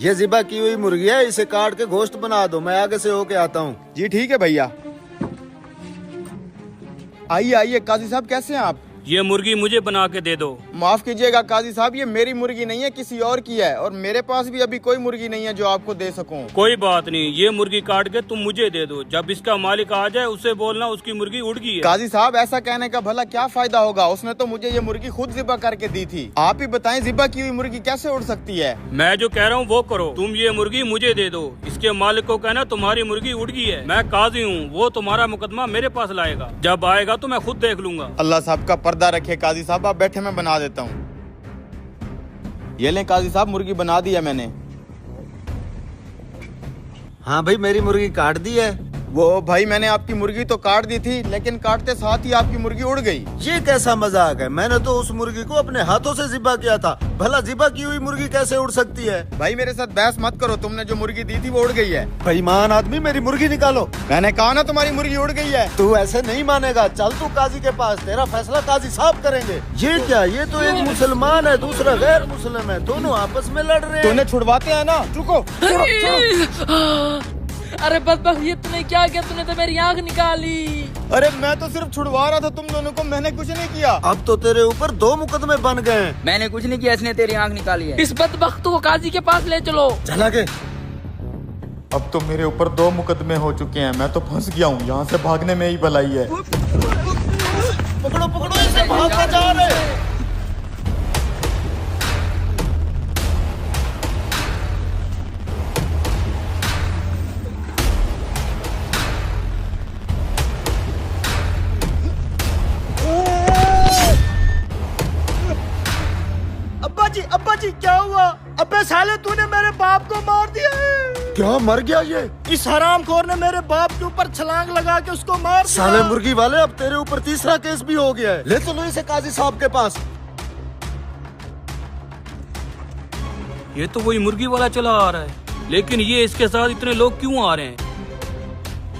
ये ज़िबा की हुई मुर्गी है, इसे काट के गोश्त बना दो, मैं आगे से होके आता हूँ। जी ठीक है भैया। आइए आइए काजी साहब, कैसे हैं आप? ये मुर्गी मुझे बना के दे दो। माफ कीजिएगा काजी साहब, ये मेरी मुर्गी नहीं है, किसी और की है, और मेरे पास भी अभी कोई मुर्गी नहीं है जो आपको दे सकूं। कोई बात नहीं, ये मुर्गी काट के तुम मुझे दे दो। जब इसका मालिक आ जाए उससे बोलना उसकी मुर्गी उड़ गई है। काजी साहब ऐसा कहने का भला क्या फायदा होगा, उसने तो मुझे ये मुर्गी खुद ज़िबा करके दी थी। आप ही बताएं ज़िबा की हुई मुर्गी कैसे उड़ सकती है? मैं जो कह रहा हूँ वो करो, तुम ये मुर्गी मुझे दे दो। इसके मालिक को कहना तुम्हारी मुर्गी उड़ गई है। मैं काजी हूँ, वो तुम्हारा मुकदमा मेरे पास लाएगा। जब आएगा तो मैं खुद देख लूंगा। अल्लाह साहब का पर्दा रखे काजी साहब, आप बैठे, मैं बना देता हूँ। ये लें काजी साहब, मुर्गी बना दी है मैंने। हाँ भाई, मेरी मुर्गी काट दी है। वो भाई मैंने आपकी मुर्गी तो काट दी थी, लेकिन काटते साथ ही आपकी मुर्गी उड़ गई। ये कैसा मजाक है? मैंने तो उस मुर्गी को अपने हाथों से ज़िबा किया था, भला ज़िबा की हुई मुर्गी कैसे उड़ सकती है? भाई मेरे साथ बहस मत करो, तुमने जो मुर्गी दी थी वो उड़ गई है। बेईमान आदमी, मेरी मुर्गी निकालो। मैंने कहा ना तुम्हारी मुर्गी उड़ गई है। तू ऐसे नहीं मानेगा, चल तू काजी के पास, तेरा फैसला काजी साहब करेंगे। ये क्या, ये तो एक मुसलमान है, दूसरा गैर मुस्लिम है, दोनों आपस में लड़ रहे हैं। तूने छुड़वाते हैं ना, रुको। अरे बदबख्त, ये तूने क्या किया? तूने तो मेरी आँख निकाली। अरे मैं तो सिर्फ छुड़वा रहा था तुम दोनों को, मैंने कुछ नहीं किया। अब तो तेरे ऊपर 2 मुकदमे बन गए हैं। मैंने कुछ नहीं किया, इसने तेरी आंख निकाली है। इस बदबख्त को काजी के पास ले चलो। चला के। अब तो मेरे ऊपर 2 मुकदमे हो चुके हैं, मैं तो फंस गया हूँ, यहाँ से भागने में ही भलाई है। पकड़ो पकड़ो इसे, भागते जा रहे। अब्बा जी क्या हुआ? अबे साले, तूने मेरे बाप को मार दिया है। क्या, मर गया ये? इस हरामखोर ने मेरे बाप के ऊपर छलांग लगा के उसको मार दिया। साले मुर्गी वाले, अब तेरे ऊपर 3रा केस भी हो गया है। ले चलो इसे काजी साहब के पास। ये तो वही मुर्गी वाला चला आ रहा है, लेकिन ये इसके साथ इतने लोग क्यों आ रहे हैं?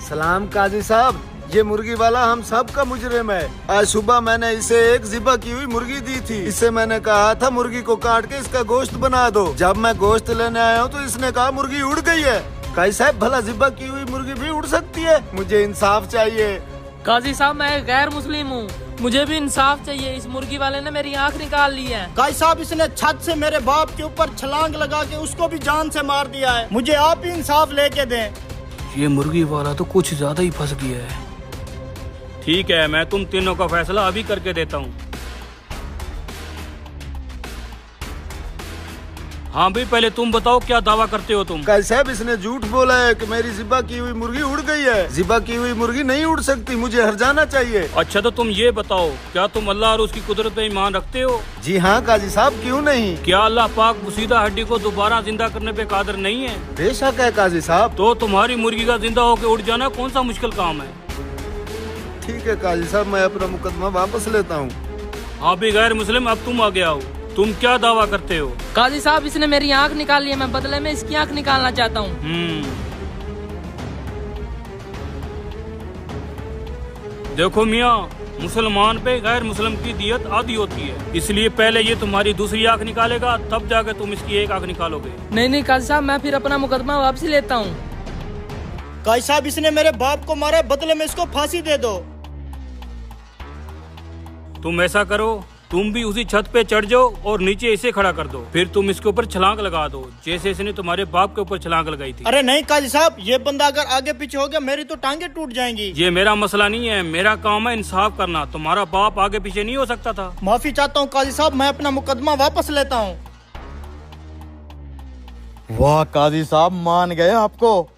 सलाम काजी साहब, ये मुर्गी वाला हम सब का मुजरिम है। आज सुबह मैंने इसे एक ज़िबा की हुई मुर्गी दी थी। इसे मैंने कहा था मुर्गी को काट के इसका गोश्त बना दो। जब मैं गोश्त लेने आया हूँ तो इसने कहा मुर्गी उड़ गई है। काजी साहब, भला ज़िबा की हुई मुर्गी भी उड़ सकती है? मुझे इंसाफ चाहिए। काजी साहब, मैं गैर मुस्लिम हूँ, मुझे भी इंसाफ चाहिए। इस मुर्गी वाले ने मेरी आँख निकाल ली है। काजी साहब, इसने छत से मेरे बाप के ऊपर छलांग लगा के उसको भी जान से मार दिया है। मुझे आप ही इंसाफ लेके दें। ये मुर्गी वाला तो कुछ ज्यादा ही फंस गया है। ठीक है, मैं तुम तीनों का फैसला अभी करके देता हूँ। हाँ भाई, पहले तुम बताओ क्या दावा करते हो तुम? काजी साहब, इसने झूठ बोला है कि मेरी ज़िबा की हुई मुर्गी उड़ गई है। ज़िबा की हुई मुर्गी नहीं उड़ सकती, मुझे हर्जाना चाहिए। अच्छा तो तुम ये बताओ, क्या तुम अल्लाह और उसकी कुदरत पे ईमान रखते हो? जी हाँ काजी साहब, क्यों नहीं। क्या अल्लाह पाक मुसीदा हड्डी को दोबारा जिंदा करने पे कादिर नहीं है? बेशक है काजी साहब। तो तुम्हारी मुर्गी का जिंदा होकर उड़ जाना कौन सा मुश्किल काम है? ठीक है काजी साहब, मैं अपना मुकदमा वापस लेता हूँ। हाँ भी गैर मुस्लिम, अब तुम आ गया हो, तुम क्या दावा करते हो? काजी साहब, इसने मेरी आँख निकाल ली है, मैं बदले में इसकी आँख निकालना चाहता हूँ। देखो मियाँ, मुसलमान पे गैर मुस्लिम की दियत आधी होती है, इसलिए पहले ये तुम्हारी दूसरी आँख निकालेगा, तब जाकर तुम इसकी एक आँख निकालोगे। नहीं काजी साहब, मैं फिर अपना मुकदमा वापसी लेता हूँ। काजी साहब, इसने मेरे बाप को मारा, बदले में इसको फांसी दे दो। तुम ऐसा करो, तुम भी उसी छत पे चढ़ जाओ और नीचे इसे खड़ा कर दो, फिर तुम इसके ऊपर छलांग लगा दो, जैसे इसने तुम्हारे बाप के ऊपर छलांग लगाई थी। अरे नहीं काजी साहब, ये बंदा अगर आगे पीछे हो गया मेरी तो टांगे टूट जाएंगी। ये मेरा मसला नहीं है, मेरा काम है इंसाफ करना। तुम्हारा बाप आगे पीछे नहीं हो सकता था। माफी चाहता हूँ काजी साहब, मैं अपना मुकदमा वापस लेता हूँ। वाह काजी साहब, मान गए आपको।